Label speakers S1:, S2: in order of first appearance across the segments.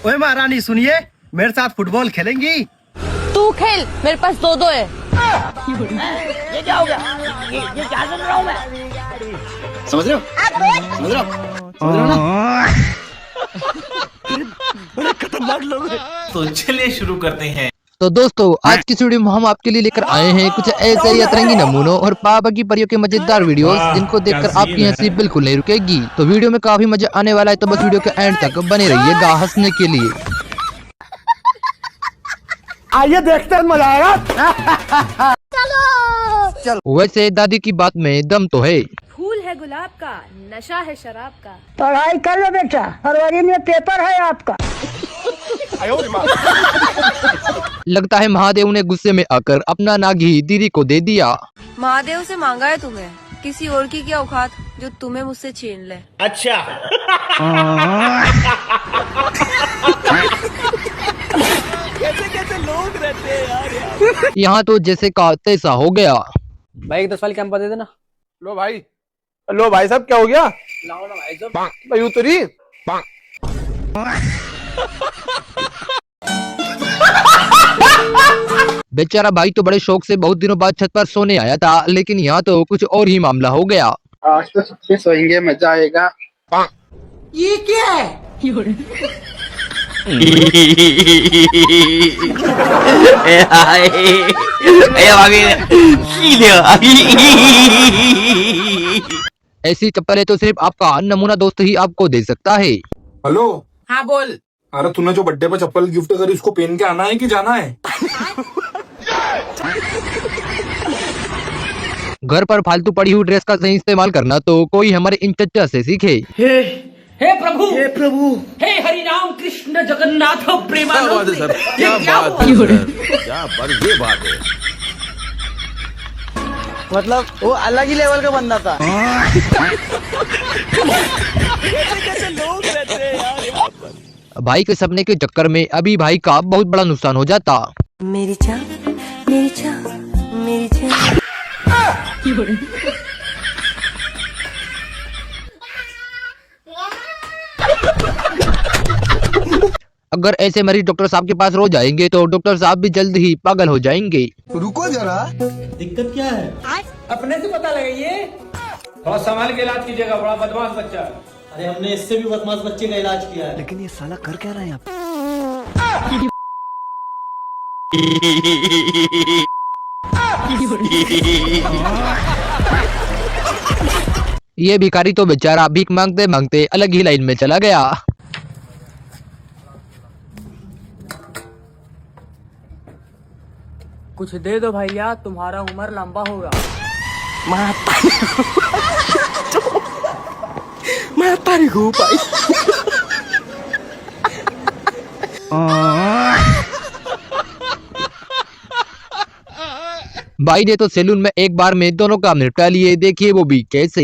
S1: ओए महारानी सुनिए, मेरे साथ फुटबॉल खेलेंगी?
S2: तू खेल, मेरे पास दो दो है।
S3: ये क्या हो गया? ये क्या सुन रहा हूँ मैं?
S4: समझ रहे हो? समझ रहे हो? समझ रहे हो ना?
S1: बड़े खतरनाक लोग हैं।
S5: तो चलिए शुरू करते हैं।
S6: तो दोस्तों आज की वीडियो में हम आपके लिए लेकर आए हैं कुछ ऐसे ही अतरंगी नमूनों और पापा की परियों के मजेदार वीडियोस जिनको देखकर आपकी हंसी बिल्कुल नहीं रुकेगी। तो वीडियो में काफी मजा आने वाला है, तो बस वीडियो के एंड तक बने रहिएगा हंसने के लिए।
S1: आइए देखते हैं, मजा आएगा।
S6: चलो। वैसे दादी की बात में दम तो है।
S2: फूल है गुलाब का, नशा है शराब का।
S3: पढ़ाई कर लो बेटा, फरवरी में पेपर है आपका।
S6: लगता है महादेव ने गुस्से में आकर अपना नागी दीदी को दे दिया।
S2: महादेव से मांगा है तुम्हें, किसी और की क्या औकात जो तुम्हें मुझसे छीन ले।
S5: अच्छा।
S1: कैसे लोग रहते हैं यार।
S6: यहाँ तो जैसे का तैसा हो गया।
S7: भाई एक 10 वाली कैंपा दे देना।
S1: लो भाई साहब, क्या हो गया?
S7: लाओ ना भाई साहब।
S1: भाई उतरी।
S6: बेचारा भाई तो बड़े शौक से बहुत दिनों बाद छत पर सोने आया था, लेकिन यहाँ तो कुछ और ही मामला हो गया।
S4: आज तो सबसे सोएंगे, मजा आएगा।
S3: ये क्या है?
S6: ऐसी चप्पलें तो सिर्फ आपका नमूना दोस्त ही आपको दे सकता है।
S8: हेलो।
S3: हाँ बोल।
S8: अरे तूने जो बर्थडे पे चप्पल गिफ्ट करी उसको पहन के आना है कि जाना है?
S6: घर पर फालतू पड़ी हुई ड्रेस का सही इस्तेमाल करना तो कोई हमारे इन चच्चा से सीखे।
S3: हे प्रभु, हे हरि राम कृष्ण जगन्नाथ प्रेमानंद। क्या बात है।
S7: मतलब वो अलग ही लेवल का बंदा था।
S1: कैसे लोग रहते हैं यार यहाँ पर।
S6: भाई के सपने के चक्कर में अभी भाई का बहुत बड़ा नुकसान हो जाता।
S2: मेरी चाह, मेरी चाह, मेरी चाह।
S6: अगर ऐसे मरीज डॉक्टर साहब के पास रोज आएंगे तो डॉक्टर साहब भी जल्द ही पागल हो जाएंगे।
S1: रुको जरा,
S7: दिक्कत क्या है? अपने से पता लगाइए।
S5: थोड़ा संभाल के इलाज कीजिएगा, बड़ा बदमाश बच्चा।
S7: अरे हमने इससे भी बदमाश बच्चे का इलाज किया है।
S1: लेकिन ये साला कर क्या रहा है यहाँ पे?
S6: ये भिखारी तो बेचारा भीख मांगते मांगते अलग ही लाइन में चला गया।
S7: कुछ दे दो भैया, तुम्हारा उम्र लंबा होगा।
S1: मैं तारीख हूँ भाई।
S6: भाई ने तो सैलून में एक बार में दोनों काम निपटा लिए, देखिए वो भी कैसे।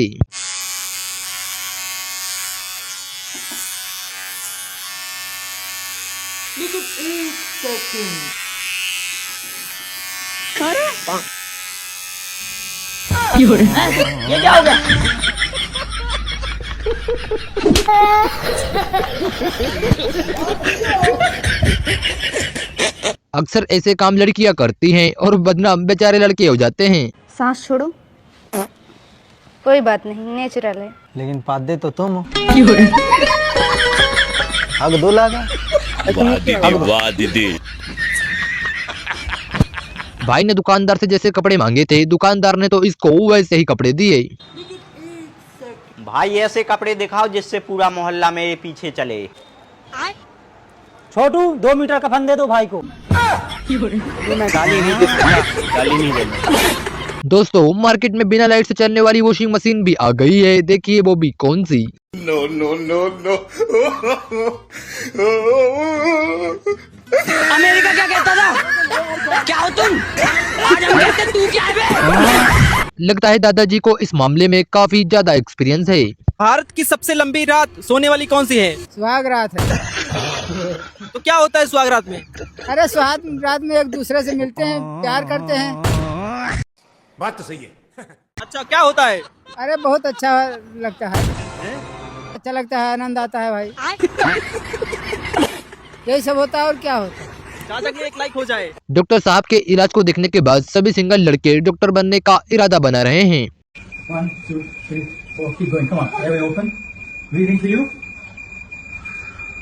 S3: ये क्या हो गया?
S6: अक्सर ऐसे काम लड़कियां करती हैं और बदनाम बेचारे लड़के हो जाते हैं।
S2: सांस छोड़ो, कोई बात नहीं, नेचुरल है।
S7: लेकिन पादे तो तुम हो। हग दो लागा।
S9: वाह दीदी।
S6: भाई ने दुकानदार से जैसे कपड़े मांगे थे, दुकानदार ने तो इसको वैसे ही कपड़े दिए।
S10: भाई ऐसे कपड़े दिखाओ जिससे पूरा मोहल्ला मेरे पीछे चले।
S7: छोटू 2 मीटर का फन दे दो भाई को।
S10: मैं गाली नहीं दे सकता, गाली नहीं देना।
S6: दोस्तों मार्केट में बिना लाइट से चलने वाली वॉशिंग मशीन भी आ गई है, देखिए वो भी कौन सी।
S8: No no no no.
S3: America क्या कहता था? क्या हो तुम? आज हम कहते तू क्या है?
S6: लगता है दादाजी को इस मामले में काफी ज्यादा एक्सपीरियंस है।
S1: भारत की सबसे लंबी रात सोने वाली कौन सी है?
S7: सुहाग रात है।
S1: तो क्या होता है सुहाग रात में?
S7: अरे सुहाग रात में एक दूसरे से मिलते हैं, प्यार करते हैं।
S8: बात तो सही है।
S1: अच्छा, क्या होता है?
S7: अरे बहुत अच्छा लगता है, अच्छा लगता है, आनंद आता है भाई। यही सब होता है और क्या होता है।
S1: चाचा के एक लाइक हो जाए।
S6: डॉक्टर साहब के इलाज को देखने के बाद सभी सिंगल लड़के डॉक्टर बनने का इरादा बना रहे हैं।
S5: 1 2 3 4 keep going, come on, airway open, breathing for you.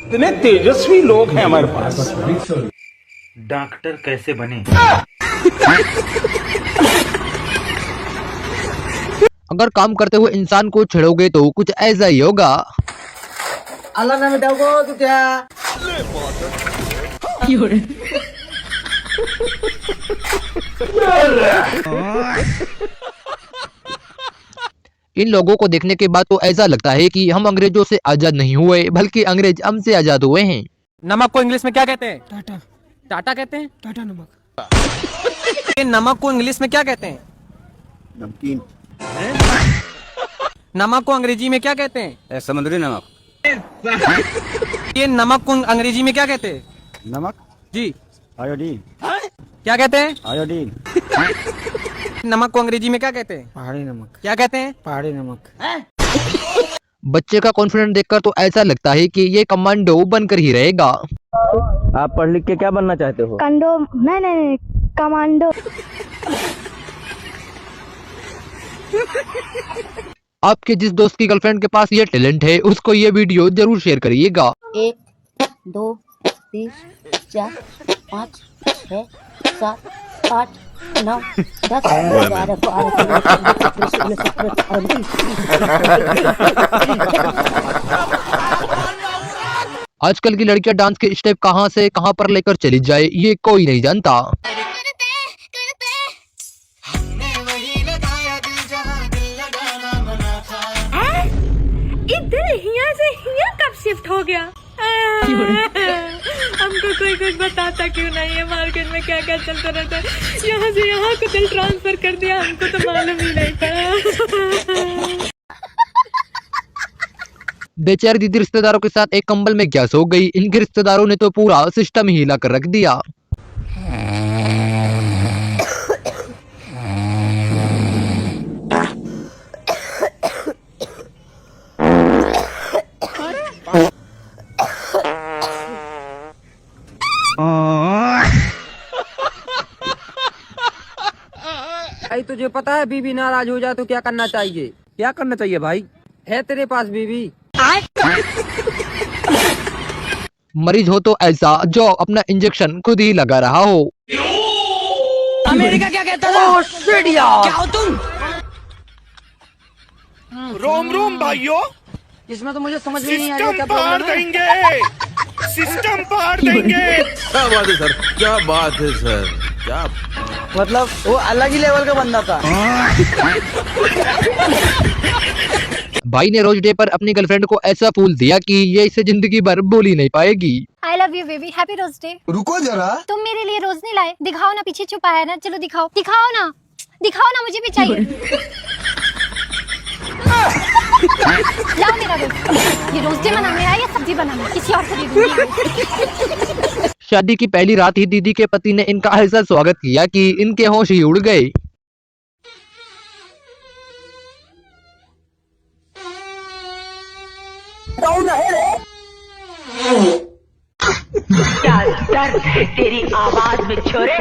S10: इतने तेजस्वी लोग हैं हमारे पास।
S5: Breathe slowly.
S10: डॉक्टर कैसे बने?
S6: अगर काम करते हुए इंसान को छेड़ोगे तो कुछ ऐसा ही होगा।
S3: अल्लाह ना मिटाओ तो क्या?
S6: इन लोगों को देखने के बाद तो ऐसा लगता है कि हम अंग्रेजों से आजाद नहीं हुए बल्कि अंग्रेज हमसे आजाद हुए हैं।
S1: नमक को इंग्लिश में क्या कहते हैं? टाटा। टाटा कहते हैं? टाटा नमक। नमक को इंग्लिश में क्या कहते हैं?
S4: नमकीन।
S1: नमक को अंग्रेजी में क्या कहते हैं?
S10: समुद्री नमक।
S1: ये नमक को अंग्रेजी में क्या कहते हैं?
S10: नमक?
S1: जी।
S10: आयोडीन।
S1: क्या कहते हैं?
S10: आयोडीन।
S1: नमक को अंग्रेजी में क्या कहते हैं?
S7: पहाड़ी नमक।
S1: क्या कहते हैं?
S7: पहाड़ी नमक।
S6: बच्चे का कॉन्फिडेंस देखकर तो ऐसा लगता है कि ये कमांडो बनकर ही रहेगा।
S10: आप पढ़ लिख के क्या बनना चाहते हो?
S2: कंडो नहीं कमांडो।
S6: आपके जिस दोस्त की गर्लफ्रेंड के पास ये टैलेंट है उसको ये वीडियो जरूर शेयर करिएगा।
S2: 1 2 3 4 5 6 7 8 9 10 11
S6: आजकल की लड़कियां डांस के स्टेप कहां से कहां पर लेकर चली जाए ये कोई नहीं जानता।
S2: दिल हिया से हिया कब शिफ्ट हो गया? हमको कोई कुछ बताता क्यों नहीं है? मार्केट में क्या क्या चलता रहता है, यहाँ से यहाँ को दिल ट्रांसफर कर दिया, हमको तो मालूम ही नहीं था।
S6: बेचारी दीदी रिश्तेदारों के साथ एक कंबल में क्या सो गई। इनके रिश्तेदारों ने तो पूरा सिस्टम ही हिला कर रख दिया।
S3: भाई तुझे पता है बीवी नाराज हो जाए तो क्या करना चाहिए?
S1: क्या करना चाहिए भाई?
S3: है तेरे पास बीवी?
S6: मरीज हो तो ऐसा जो अपना इंजेक्शन खुद ही लगा रहा हो।
S3: अमेरिका क्या कहता था? ऑस्ट्रेलिया। क्या हो तुम?
S1: रोम रोम भाइयों,
S3: इसमें तो मुझे समझ में नहीं आ रहा क्या प्रॉब्लम है।
S1: सिस्टम पार देंगे।
S9: क्या बात है सर, क्या बात है सर, क्या
S3: मतलब वो अलग ही लेवल का बंदा था।
S6: भाई ने रोज डे पर अपनी गर्लफ्रेंड को ऐसा फूल दिया कि ये इसे जिंदगी भर भूल ही नहीं पाएगी।
S2: I love you baby, happy rose day.
S4: रुको जरा,
S2: तुम मेरे लिए रोज नहीं लाए, दिखाओ ना, पीछे छुपा है ना, चलो दिखाओ दिखाओ ना, दिखाओ ना, मुझे भी चाहिए। लाओ मेरा रोज। ये रोज डे मनाने आया या सब्जी बनाने? किसी और को दे दूंगी।
S6: शादी की पहली रात ही दीदी के पति ने इनका ऐसा स्वागत किया कि इनके होश ही उड़ गए।
S3: क्या दर्द है तेरी आवाज में छोरे।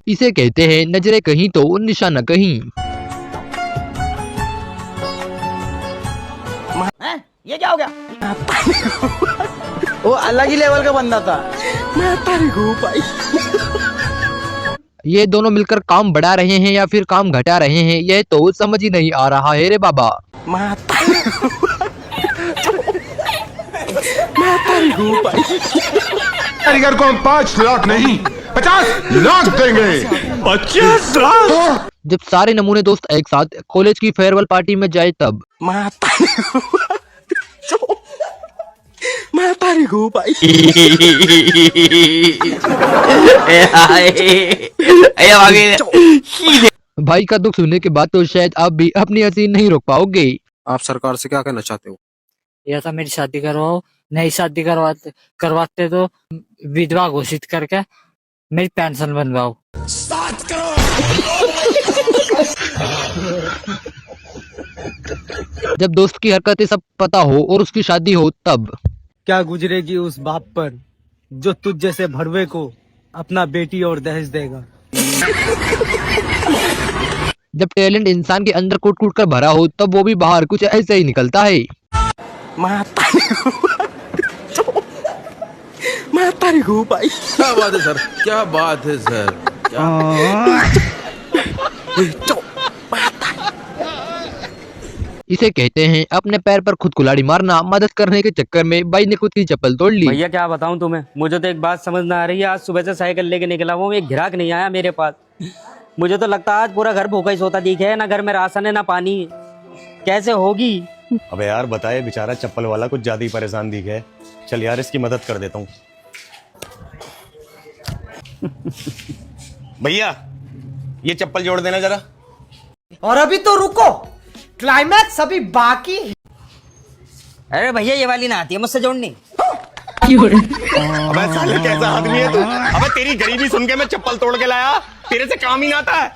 S6: इसे कहते हैं नजरें कहीं तो निशाना कहीं।
S3: ये क्या हो गया? वो अलग ही लेवल का बंदा था। मैं भाई।
S6: ये दोनों मिलकर काम बढ़ा रहे हैं या फिर काम घटा रहे हैं ये तो समझ ही नहीं आ रहा है रे बाबा।
S8: कारीगर को हम 5 लाख नहीं 50 लाख देंगे। 50 लाख?
S6: जब सारे नमूने दोस्त एक साथ कॉलेज की फेयरवेल पार्टी में जाए तब भाई का दुख सुनने के बाद तो शायद आप भी अपनी हंसी नहीं रोक पाओगे।
S10: आप सरकार से क्या कहना चाहते हो?
S3: या तो मेरी शादी करवाओ, नई शादी करवाते तो विधवा घोषित करके मेरी पेंशन बनवाओ।
S1: 7 करोड़।
S6: जब दोस्त की हरकतें सब पता हो और उसकी शादी हो तब।
S1: क्या गुजरेगी उस बाप पर जो तुझ जैसे भड़वे को अपना बेटी और दहेज देगा।
S6: जब टैलेंट इंसान के अंदर कूट कूट कर भरा हो तब वो भी बाहर कुछ ऐसे ही निकलता है।
S9: क्या बात है सर, क्या बात है सर, क्या
S6: इसे कहते हैं अपने पैर पर खुद कुल्हाड़ी मारना। मदद करने के चक्कर में भाई ने खुद की चप्पल तोड़ ली।
S10: भैया क्या बताऊं तुम्हें, मुझे तो एक बात समझ ना आ रही है। आज सुबह से साइकिल लेके निकला हुआ हूं, एक ग्राहक नहीं आया मेरे पास। मुझे तो लगता है आज पूरा घर भूखा ही सोता दिखे है, ना घर में राशन है ना पानी है। कैसे होगी?
S11: अबे यार बताए, बेचारा चप्पल वाला कुछ ज्यादा ही परेशान दिखे है। चल यार इसकी मदद कर देता हूँ। भैया ये चप्पल जोड़ देना जरा।
S1: और अभी तो रुको, क्लाइमैक्स अभी बाकी है।
S10: अरे भैया ये वाली ना आती है मुझसे जोड़नी।
S11: अबे साले कैसा आदमी है तू? अबे तेरी गरीबी सुन के मैं चप्पल तोड़ के लाया, तेरे से काम ही ना आता है।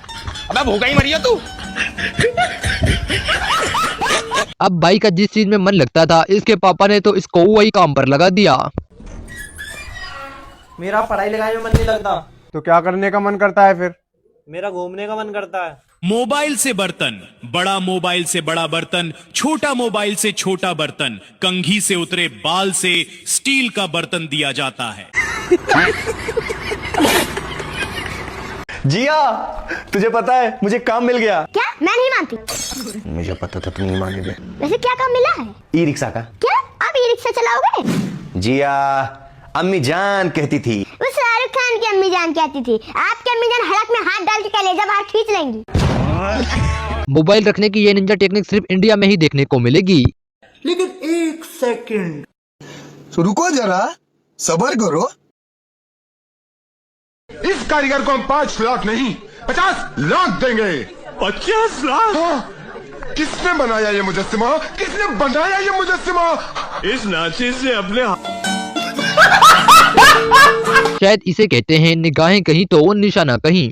S11: अबे भूखा ही मरिया तू।
S6: अब भाई का जिस चीज में मन लगता था इसके पापा ने तो इसको वही काम पर लगा दिया।
S1: मेरा पढ़ाई लिखाई में मन नहीं लगता
S8: तो क्या करने का मन करता है फिर?
S1: मेरा घूमने का मन करता है।
S12: मोबाइल से बर्तन, बड़ा मोबाइल से बड़ा बर्तन, छोटा मोबाइल से छोटा बर्तन, कंघी से उतरे बाल से स्टील का बर्तन दिया जाता है।
S11: जिया तुझे पता है मुझे काम मिल गया।
S2: क्या? मैं नहीं मानती।
S11: मुझे पता था तुम नहीं मानोगे।
S2: वैसे क्या काम मिला है?
S11: ई रिक्शा का।
S2: क्या आप ई रिक्शा चलाओगे?
S11: जिया अम्मी जान कहती थी।
S2: वो शाहरुख खान की अम्मी जान कहती थी। आपकी अम्मी जान हड़क में हाथ डाल के कलेजा बाहर खींच लेंगी।
S6: मोबाइल रखने की ये निंजा टेक्निक सिर्फ इंडिया में ही देखने को मिलेगी।
S1: लेकिन एक सेकंड
S8: तो रुको जरा, सब्र करो। इस कारीगर को हम 5 लाख नहीं 50 लाख देंगे।
S12: 50 लाख?
S8: हाँ। किसने बनाया ये मुजस्सिमा? किसने बनाया ये मुजस्सिमा?
S12: इस नाचे से अपने
S6: शायद इसे कहते हैं निगाहें कहीं तो निशाना कहीं।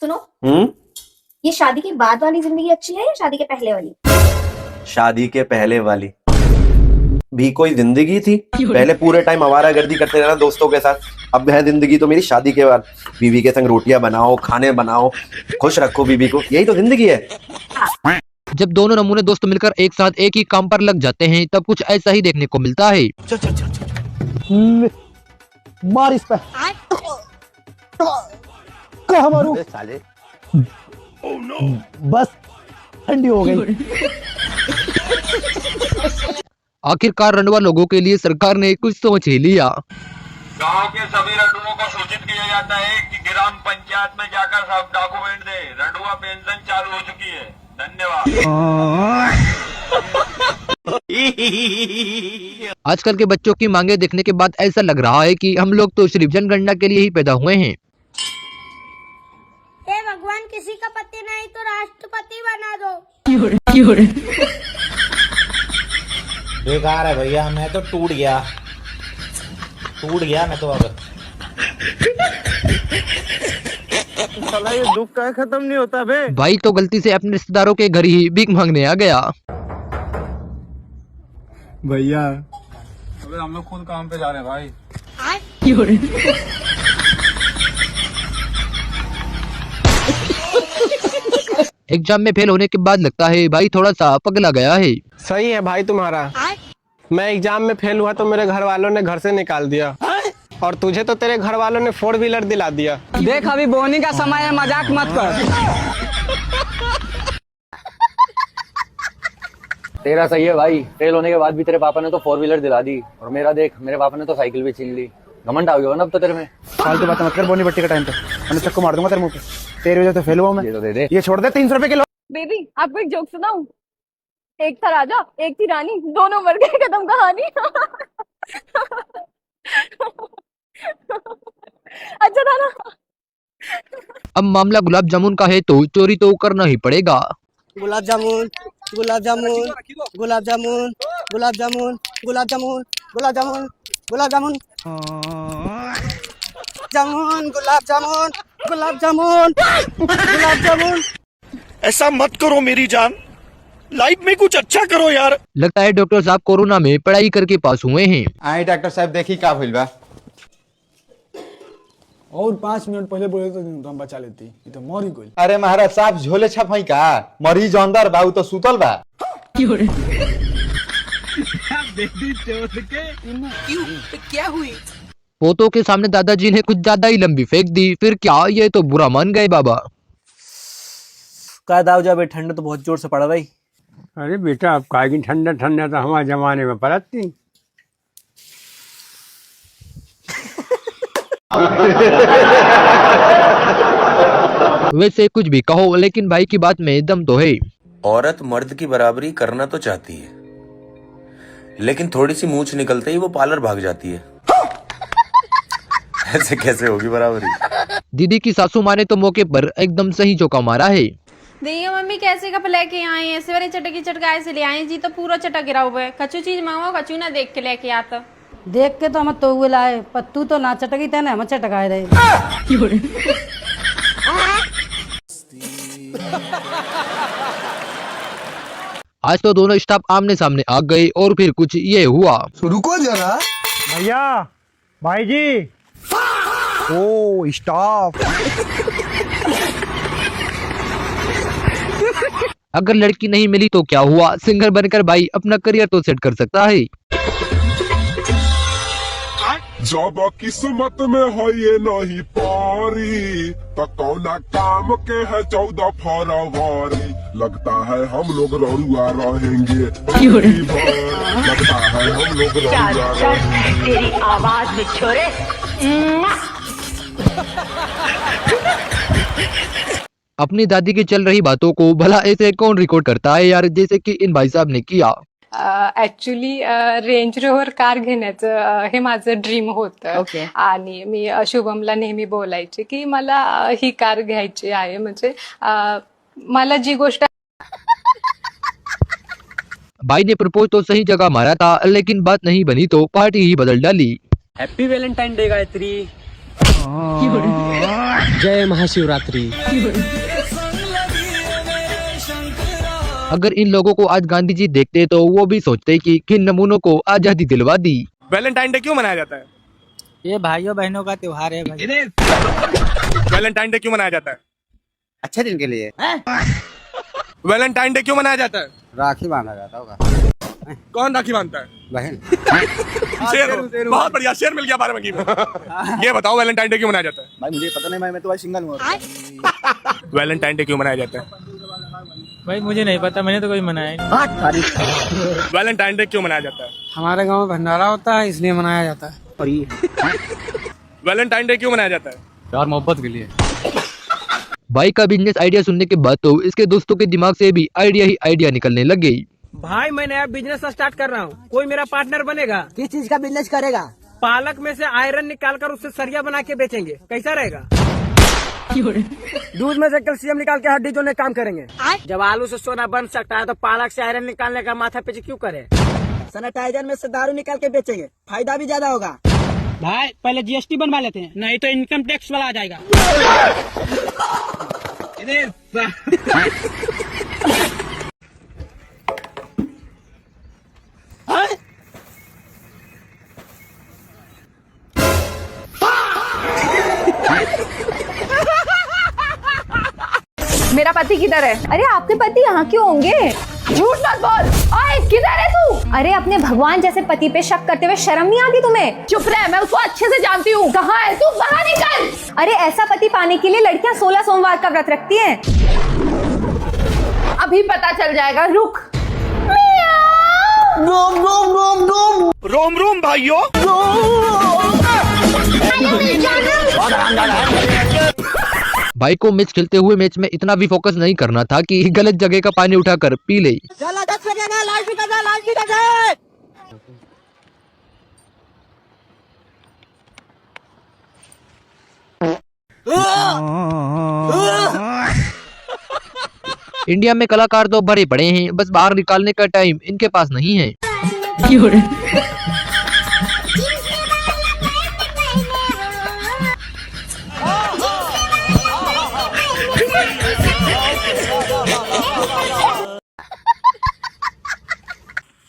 S2: सुनो, ये शादी के बाद वाली जिंदगी अच्छी है या शादी के पहले वाली?
S10: शादी के पहले वाली भी कोई जिंदगी थी? पहले पूरे टाइम आवारागर्दी करते रहना दोस्तों के साथ। अब है जिंदगी तो मेरी शादी के बाद। बीवी के संग रोटियां बनाओ, खाने बनाओ, खुश रखो बीवी को, यही तो जिंदगी है।
S6: जब दोनों नमूने दोस्त मिलकर एक साथ एक ही काम पर लग जाते हैं तब कुछ ऐसा ही देखने को मिलता है।
S1: मार इस पे। कहाँ मारूं?
S10: साले
S1: बस ठंडी हो गई।
S6: आखिरकार रंडवा लोगों के लिए सरकार ने कुछ सोच ही लिया।
S13: गांव के सभी रंडुओं को सूचित किया जाता है कि ग्राम पंचायत में जाकर सब डॉक्यूमेंट दे। रंडुआ पेंशन चालू हो चुकी है। धन्यवाद।
S6: आजकल के बच्चों की मांगे देखने के बाद ऐसा लग रहा है कि हम लोग तो सिर्फ जनगणना के लिए ही पैदा हुए हैं।
S2: हे भगवान, किसी का पति नहीं तो राष्ट्रपति बना दो।
S5: बेकार है भैया, मैं तो टूट गया मैं तो। अब
S10: साला ये दुख का खत्म नहीं होता बे।
S6: भाई तो गलती से अपने रिश्तेदारों के घर ही भीख मांगने आ गया।
S5: भैया अबे हम लोग खुद काम पे जा रहे हैं भाई।
S6: एग्जाम में फेल होने के बाद लगता है भाई थोड़ा सा पगला गया है।
S1: सही है भाई तुम्हारा। मैं एग्जाम में फेल हुआ तो मेरे घर वालों ने घर से निकाल दिया, और तुझे तो तेरे घर वालों ने 4 व्हीलर दिला दिया।
S3: देख अभी बोनी का समय है, मजाक मत कर।
S10: तेरा सही है भाई, फेल होने के बाद भी तेरे पापा ने तो 4 व्हीलर दिला दी, और मेरा देख, मेरे पापा ने तो साइकिल भी छीन ली। घमंड आ गया ना अब तो तेरे में।
S5: फालतू बात मत कर, बोनी बट्टी का टाइम पे मैंने चक्कू मार दूंगा तेरे मुंह पे। तेरे वजह से फेल हुआ मैं।
S10: ये तो दे दे।
S5: ये छोड़ दे 300 रुपए किलो।
S2: बेबी, आपको एक जोक सुनाऊं? एक था राजा, एक थी रानी, दोनों मर गए, खत्म कहानी। अच्छा था ना?
S6: अब मामला गुलाब जामुन का है तो चोरी तो करना ही पड़ेगा।
S1: गुलाब जामुन, गुलाब जामुन, गुलाब जामुन, गुलाब जामुन, गुलाब जामुन, गुलाब जामुन, गुलाब जामुन।
S7: जामुन गुलाब जामुन गुलाब जामुन गुलाब जामुन।
S9: ऐसा मत करो मेरी जान, लाइफ में कुछ अच्छा करो यार।
S6: लगता है डॉक्टर साहब कोरोना में पढ़ाई करके पास हुए हैं।
S4: आए डॉक्टर साहब देखी का भइल बा।
S5: और 5 मिनट पहले बोले तो हम बचा लेती, ये तो मर ही गई।
S4: अरे महाराज साहब झोले छपाई का मरीज अंदर बा, उ तो सुतल बा।
S7: क्या हुई?
S6: पोतों के सामने दादाजी ने कुछ ज्यादा ही लंबी फेंक दी, फिर क्या ये तो बुरा मान गए बाबा।
S14: का दाव जा बे, ठंड तो बहुत जोर से पड़ रही।
S5: अरे बेटा अब काहेगी ठंडा ठंडा तो हमारे जमाने में पड़त थी।
S6: वैसे कुछ भी कहो लेकिन भाई की बात में दम तो है।
S11: औरत मर्द की बराबरी करना तो चाहती है, लेकिन थोड़ी सी मूंछ निकलते ही वो पार्लर भाग जाती है। ऐसे कैसे होगी बराबरी?
S6: दीदी की सासू माँ ने तो मौके पर एकदम सही चौका मारा है।
S2: देखिए मम्मी कैसे कप लेके आए हैं, ऐसे वाली चटकी चटकाए से ले आए जी, तो पूरा चटा गिरा हुआ है। कचू चीज मंगवाओ, कचू ना देख के लेके आता।
S7: देख के तो हम तो हुए लाए, पत्तू तो ना चटकी थे ना हम चटकाए रहे।
S6: आज तो दोनों स्टाफ आमने सामने आ गए और फिर कुछ ये हुआ।
S4: रुको जरा
S5: भैया, भाई जी, ओ स्टॉप।
S6: अगर लड़की नहीं मिली तो क्या हुआ, सिंगर बनकर भाई अपना करियर तो सेट कर सकता है।
S8: जब किस्मत में है ये नहीं पारी, तो कौना काम के है 14 फरवरी। लगता है हम लोग ररुआ रहेंगे, लगता है हम लोग ररुआ रहेंगे।
S2: तेरी आवाज में छोरे।
S6: अपनी दादी की चल रही बातों को भला ऐसे कौन रिकॉर्ड करता है यार, जैसे कि इन भाई साहब ने किया।
S2: ऍक्च्युली रेंज रोवर कार घेण्याचं हे माझं ड्रीम होतं आणि मी शुभमला नेहमी बोलायचे की मला ही कार घ्यायची आहे, म्हणजे मला जी गोष्ट।
S6: भाई ने प्रपोज तो सही जगह मारा था, लेकिन बात नहीं बनी तो पार्टी ही बदल डाली।
S14: Happy Valentine day Gayatri. जय महाशिवरात्रि।
S6: अगर इन लोगों को आज गांधी जी देखते तो वो भी सोचते कि किन नमूनों को आजादी दिलवा दी।
S11: वैलेंटाइन डे क्यों मनाया जाता है?
S14: ये भाइयों बहनों का त्योहार है भाई।
S11: वैलेंटाइन डे क्यों मनाया जाता है?
S4: अच्छे दिन के लिए।
S11: वैलेंटाइन डे क्यों मनाया जाता है?
S4: राखी बांधा जाता होगा।
S11: कौन राखी बांधता है?
S4: बहन।
S11: शेर, बहुत बढ़िया, शेर मिल गया बाराबंकी में। ये बताओ वैलेंटाइन डे क्यों मनाया जाता है?
S4: भाई मुझे पता नहीं, मैं तो भाई सिंगल हूँ।
S11: वैलेंटाइन डे क्यों मनाया जाता है?
S14: भाई मुझे नहीं पता, मैंने तो कोई मनाया नहीं।
S11: वैलेंटाइन डे क्यों मनाया जाता है?
S5: हमारे गांव में भंडारा होता है इसलिए मनाया जाता है।
S14: और ये
S11: वैलेंटाइन डे क्यों मनाया जाता है?
S14: प्यार मोहब्बत के लिए।
S6: भाई का बिजनेस आइडिया सुनने के बाद तो इसके दोस्तों के दिमाग से भी आइडिया ही आइडिया निकलने लग गई।
S14: भाई मैं नया बिजनेस स्टार्ट कर रहा हूँ, कोई मेरा पार्टनर बनेगा?
S7: किस चीज का बिजनेस करेगा?
S14: पालक में से आयरन निकालकर उससे सरिया बना के बेचेंगे, कैसा रहेगा? दूध में से कैल्शियम निकाल के हड्डी जोड़ने काम करेंगे। जब आलू से सोना बन सकता है तो पालक से आयरन निकालने का माथा पीछे क्यों करे?
S7: सैनिटाइजर में से दारू निकाल के बेचेंगे, फायदा भी ज्यादा होगा।
S14: भाई पहले जीएसटी बनवा लेते हैं, नहीं तो इनकम टैक्स वाला आ जाएगा।
S2: मेरा पति किधर है? अरे आपके पति यहाँ क्यों होंगे? झूठ मत बोल। ओए किधर है तू? अरे अपने भगवान जैसे पति पे शक करते हुए शर्म नहीं आती तुम्हें? चुप रह, मैं उसको अच्छे से जानती हूँ। कहाँ है तू? बाहर निकल। अरे ऐसा पति पाने के लिए लड़कियाँ 16 सोमवार का व्रत रखती हैं। अभी पता चल जाएगा, रुक।
S9: रोम रोम रोम रोम रोम रोम भाइयों।
S6: भाई को मैच खेलते हुए मैच में इतना भी फोकस नहीं करना था कि गलत जगह का पानी उठाकर पी ले। इंडिया में कलाकार तो भरे पड़े हैं, बस बाहर निकालने का टाइम इनके पास नहीं है।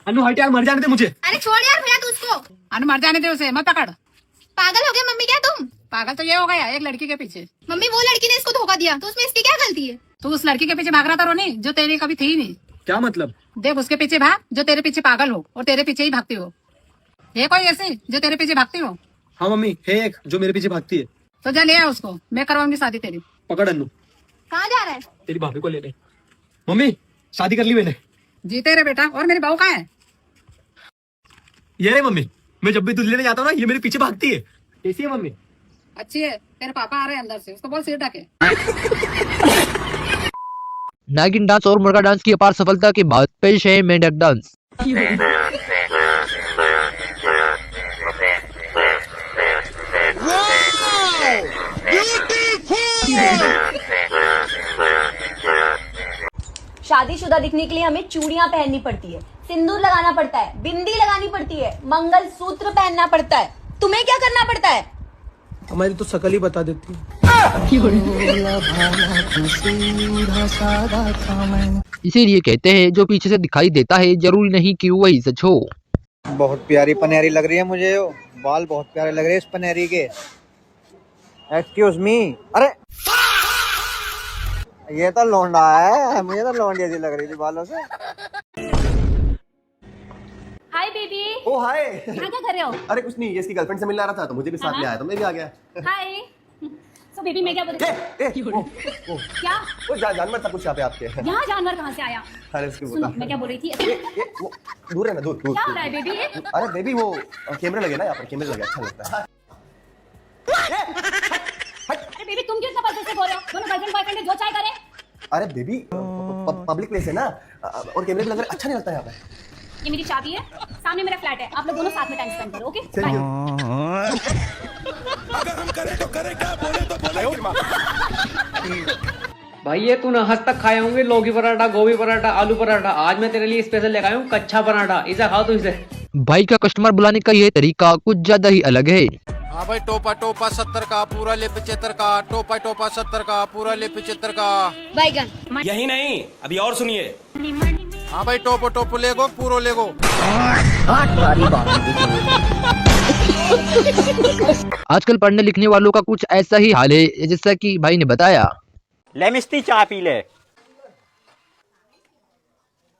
S14: अनु हट यार, मर जाने दे मुझे।
S2: अरे छोड़ यार भैया तू उसको।
S14: अनु मर जाने दे उसे, मत पकड़।
S2: पागल हो गए मम्मी क्या तुम?
S14: पागल तो ये हो गया एक लड़की के पीछे।
S2: मम्मी वो लड़की ने इसको धोखा दिया तो उसमें इसकी क्या गलती है?
S14: तू उस लड़की के पीछे भाग रहा था रोनी, जो तेरी कभी थी ही नहीं।
S9: क्या मतलब?
S14: देख उसके पीछे भाग जो तेरे पीछे पागल हो और तेरे पीछे ही भागती हो। ये कोई ऐसी जो तेरे पीछे भागती हो?
S9: हाँ मम्मी, है एक जो मेरे पीछे भागती है।
S14: तो जा ले आ उसको, मैं करवाऊंगी शादी तेरी।
S9: पकड़ अन्नू,
S2: कहाँ जा रहा है?
S9: तेरी भाभी को ले ले। मम्मी शादी कर ली मैंने।
S14: जीते रे बेटा। और मेरी बहू कहाँ है?
S9: ये रे मम्मी, मैं जब भी दूध लेने जाता हूँ ना, ये मेरे पीछे भागती है। कैसी है मम्मी?
S14: अच्छी है। तेरे पापा आ रहे हैं अंदर से, उसको बोल सिर ढके।
S6: नागिन डांस और मुर्गा डांस की अपार सफलता के बाद पेश है मेंढक डांस।
S2: शादीशुदा दिखने के लिए हमें चूड़ियां पहननी पड़ती है, सिंदूर लगाना पड़ता है, बिंदी लगानी पड़ती है, मंगलसूत्र पहनना पड़ता है। तुम्हें क्या करना पड़ता है?
S9: हमारी तो शकल ही बता देती है।
S6: इसीलिए कहते हैं जो पीछे से दिखाई देता है जरूरी नहीं कि वही सच हो।
S15: बहुत प्यारी पनेरी लग रही है मुझे, यो बाल बहुत प्यारे लग रहे हैं इस पनेरी के। Excuse me. अरे ये तो लौंडा है, मुझे तो लौंडी ऐसी लग रही थी बालों से।
S2: Hi baby.
S10: Oh hi.
S2: यहाँ क्या कर रहे हो?
S10: अरे कुछ नहीं, ये इसकी गर्लफ्रेंड से मिलने आ रहा था तो मुझे भी साथ ले आया तो मैं भी आ गया।
S2: हाय। सो बेबी मैं क्या बोल रही थी? क्या?
S10: वो जानवर था कुछ यहाँ पे आपके।
S2: यहाँ जानवर कहाँ से आया?
S10: अरे इसकी
S2: सुनो मैं क्या बोल रही थी?
S10: वो दूर है ना, दूर दूर।
S2: क्या हो रहा है बेबी?
S10: अरे बेबी वो कैमरे लगे ना यहाँ पर, कैमरे लगे, अच्छा लगता है।
S2: अरे बेबी तुम क्यों इतना पसंद से बोल रहे हो? दोनों गर्लफ्रेंड बॉयफ्रेंड है, जो चाहे करे।
S10: अरे बेबी पब्लिक प्लेस है ना और कैमरे भी लग रहे, अच्छा नहीं लगता यहाँ पे।
S2: ये मेरी शादी है, सामने मेरा फ्लैट है, आप लोग दोनों साथ में टाइम स्पेंड करो, ओके?
S16: भाई ये तूने हद तक खाए होंगे लौकी पराठा, गोभी पराठा, आलू पराठा। आज मैं तेरे लिए स्पेशल लेकर आया हूँ कच्चा पराठा, इसे खाओ तू इसे।
S6: भाई का कस्टमर बुलाने का ये तरीका कुछ ज्यादा ही अलग है।
S9: हाँ भाई, टोपा टोपा 70 का, पूरा ले 75 का, टोपा टोपा 70 का, पूरा ले 75 का।
S2: बैगन।
S11: यही नहीं, अभी और सुनिए।
S9: हाँ भाई, टोपो टोपो ले गो, पूरो ले गो।
S6: आजकल पढ़ने लिखने वालों का कुछ ऐसा ही हाल है जैसा कि भाई ने बताया।
S17: ले मिस्टी चाय पी ले।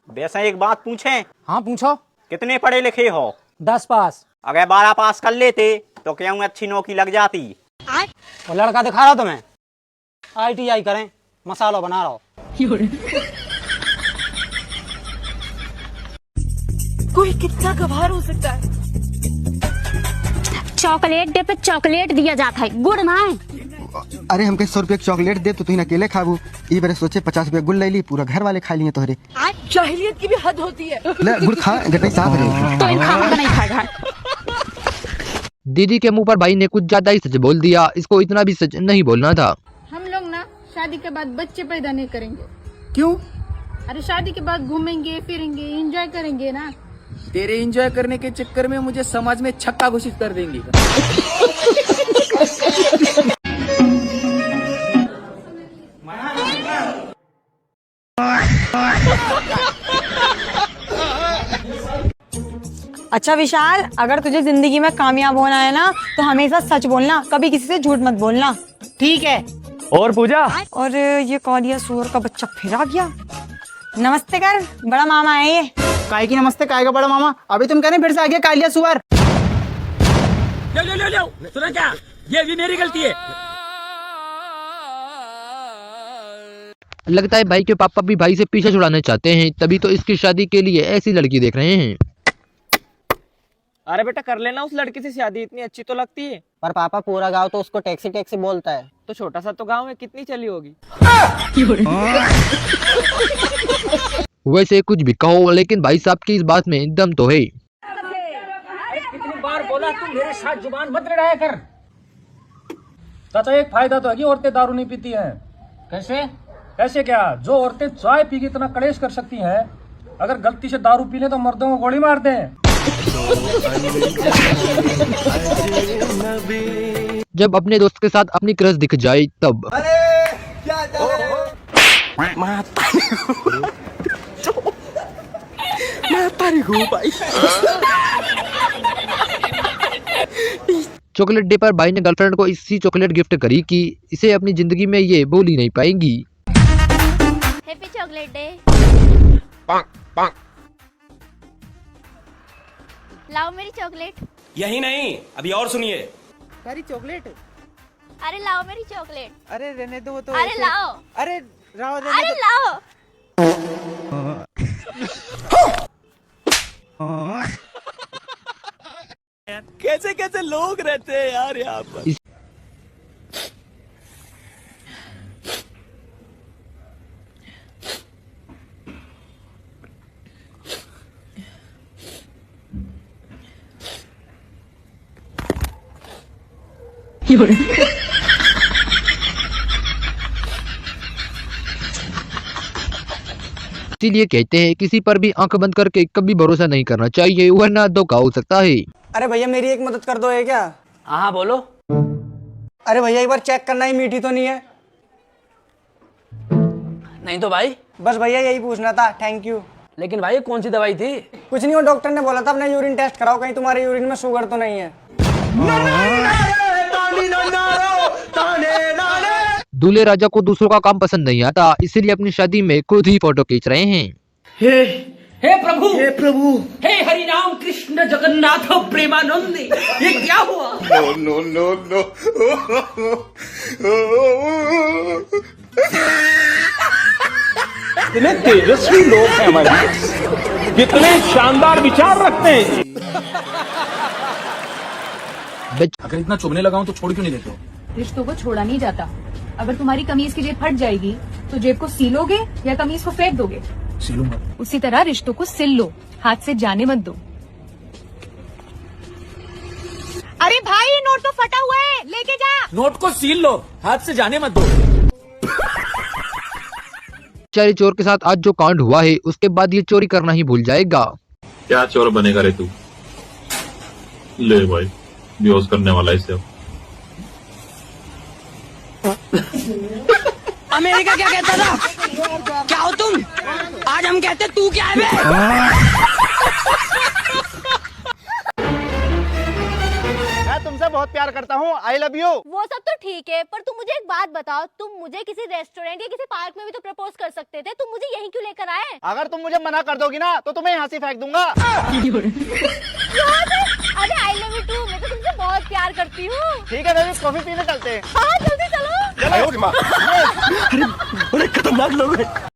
S17: वैसे एक बात पूछें?
S14: हाँ पूछो।
S17: कितने पढ़े लिखे हो?
S14: 10 पास।
S17: अगर 12 पास कर लेते तो क्या अच्छी नौकरी लग जाती?
S14: वो लड़का दिखा रहा तुम्हें, ITI करें, मसाला बना रहा हो।
S2: कोई कितना गवार हो सकता है? चॉकलेट डे पे चॉकलेट दिया जाता है, गुड़ ना है।
S15: अरे हमके 100 रुपये की चॉकलेट दे तो तुम अकेले खाबू। ये बारे सोचे 50 रुपये गुड़ ले ली, पूरा घर वाले खा लिए तोहरे।
S2: जाहिलियत की भी हद होती है।
S15: ले गुड़ खा, गट्टे साफ रहे।
S2: तो इन खाओ नहीं खाएगा।
S6: दीदी के मुंह पर भाई ने कुछ ज्यादा ही सच बोल दिया, इसको इतना भी सच नहीं बोलना था।
S18: हम लोग ना शादी के बाद बच्चे पैदा नहीं करेंगे।
S14: क्यों?
S18: अरे शादी के बाद घूमेंगे फिरेंगे, एंजॉय करेंगे ना।
S14: तेरे एंजॉय करने के चक्कर में मुझे समाज में छक्का घोषित कर देंगे।
S19: अच्छा विशाल, अगर तुझे जिंदगी में कामयाब होना है ना तो हमेशा सच बोलना, कभी किसी से झूठ मत बोलना।
S14: ठीक है।
S16: और पूजा?
S19: और ये कौन सुअर का बच्चा फिर आ गया। नमस्ते कर, बड़ा मामा है ये।
S14: काय की नमस्ते, काय का बड़ा मामा? अभी तुम कह रहे फिर से आ गया कालिया सुअर।
S16: ले सुना क्या? ये भी मेरी गलती है।
S6: लगता है भाई के पापा भी भाई से पीछे छुड़ाना चाहते हैं, तभी तो इसकी शादी के लिए ऐसी लड़की देख रहे हैं।
S16: अरे बेटा कर लेना उस लड़की से शादी, इतनी अच्छी तो लगती है।
S14: पर पापा पूरा गांव तो उसको टैक्सी टैक्सी बोलता है।
S16: तो छोटा सा तो गांव है, कितनी चली होगी।
S6: वैसे कुछ भी कहो लेकिन भाई साहब की इस बात में दम तो है।
S16: कितनी बार बोला तुम मेरे साथ जुबान मत लड़ाया कर।
S5: चाचा एक फायदा तो है कि औरतें दारू नहीं पीती हैं।
S16: कैसे?
S5: कैसे क्या? जो औरतें चाय पी के इतना कलेश कर सकती हैं, अगर गलती से दारू पी ले तो मर्दों को गोली मार दें।
S6: जब अपने दोस्त के साथ अपनी क्रश दिख जाए तब।
S14: मैं पर हूँ भाई।
S6: चॉकलेट डे पर भाई ने गर्लफ्रेंड को इसी चॉकलेट गिफ्ट करी कि इसे अपनी जिंदगी में ये भूल ही नहीं पाएंगी।
S18: Happy chocolate day. लाओ मेरी चॉकलेट।
S11: यही नहीं, अभी और सुनिए।
S14: सारी चॉकलेट।
S18: अरे लाओ मेरी चॉकलेट।
S14: अरे रहने दो तो।
S18: अरे लाओ।
S14: अरे राव
S18: अरे लाओ।
S14: कैसे कैसे लोग रहते हैं यार यहाँ पर।
S6: इसीलिए कहते हैं किसी पर भी आंख बंद करके कभी भरोसा नहीं करना चाहिए, वरना धोखा हो सकता है।
S14: अरे भैया मेरी एक मदद कर दो है क्या?
S16: हाँ बोलो।
S14: अरे भैया एक बार चेक करना ही मीठी तो नहीं है?
S16: नहीं तो भाई।
S14: बस भैया यही पूछना था, थैंक यू।
S16: लेकिन भाई कौन सी दवाई थी?
S14: कुछ नहीं, वो डॉक्टर ने बोला था अपना यूरिन टेस्ट कराओ, कहीं तुम्हारे यूरिन में शुगर तो नहीं है।
S6: दूल्हे राजा को दूसरों का काम पसंद नहीं आता, इसीलिए अपनी शादी में खुद ही फोटो खींच रहे हैं।
S16: हे प्रभु, हे प्रभु, हे हरि राम कृष्ण जगन्नाथ प्रेमानंद, ये क्या हुआ?
S11: No no no.
S5: कितने तेजस्वी लोग हैं हमारे पास, कितने शानदार विचार रखते हैं।
S20: अगर इतना चुभने लगाऊं तो छोड़ क्यों नहीं देते हो?
S2: रिश्तों को छोड़ा नहीं जाता। अगर तुम्हारी कमीज की जेब फट जाएगी तो जेब को सीलोगे या कमीज को फेंक दोगे?
S20: सीलूंगा।
S2: उसी तरह रिश्तों को सिल लो, हाथ से जाने मत दो। अरे भाई नोट तो फटा हुआ है, लेके जा।
S20: नोट को सील लो, हाथ से जाने मत दो।
S6: चारी चोर के साथ आज जो कांड हुआ है उसके बाद ये चोरी करना ही भूल जाएगा।
S13: क्या चोर बनेगा रे तू? ले भाई, बेहोश करने वाला इसे।
S16: अमेरिका क्या कहता था? क्या हो तुम? आज हम कहते तू क्या है
S15: मैं तुमसे बहुत प्यार करता हूँ, आई लव यू।
S18: वो सब तो ठीक है, पर तुम मुझे एक बात बताओ, तुम मुझे किसी रेस्टोरेंट या किसी पार्क में भी तो प्रपोज कर सकते थे, तुम मुझे यहीं क्यों लेकर आए?
S15: अगर तुम मुझे मना कर दोगी ना तो तुम्हें यहाँ से फेंक दूंगा।
S18: अरे आई लव यू टू, मैं तो तुमसे बहुत प्यार करती हूँ।
S15: ठीक है बेबी, कॉफी पीने चलते हैं।
S18: हाँ जल्दी चलो।
S11: अरे खतरनाक लोग हैं।